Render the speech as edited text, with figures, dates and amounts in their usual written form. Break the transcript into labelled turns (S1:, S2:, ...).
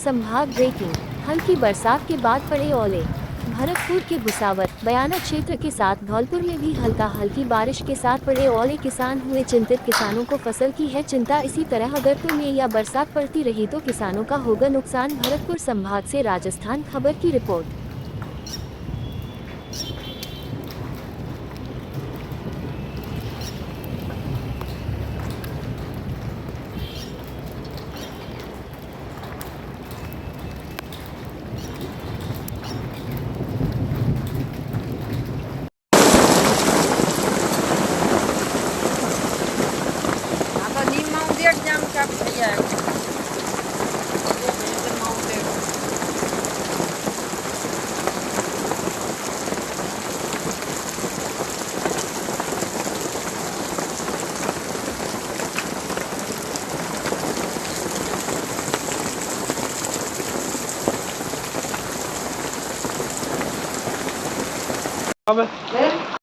S1: संभाग ब्रेकिंग, हल्की बरसात के बाद पड़े ओले। भरतपुर के भुसावर, बयाना क्षेत्र के साथ धौलपुर में भी हल्की बारिश के साथ पड़े ओले। किसान हुए चिंतित, किसानों को फसल की है चिंता। इसी तरह अगर तो में या बरसात पड़ती रही तो किसानों का होगा नुकसान। भरतपुर संभाग से राजस्थान खबर की रिपोर्ट।
S2: Abi.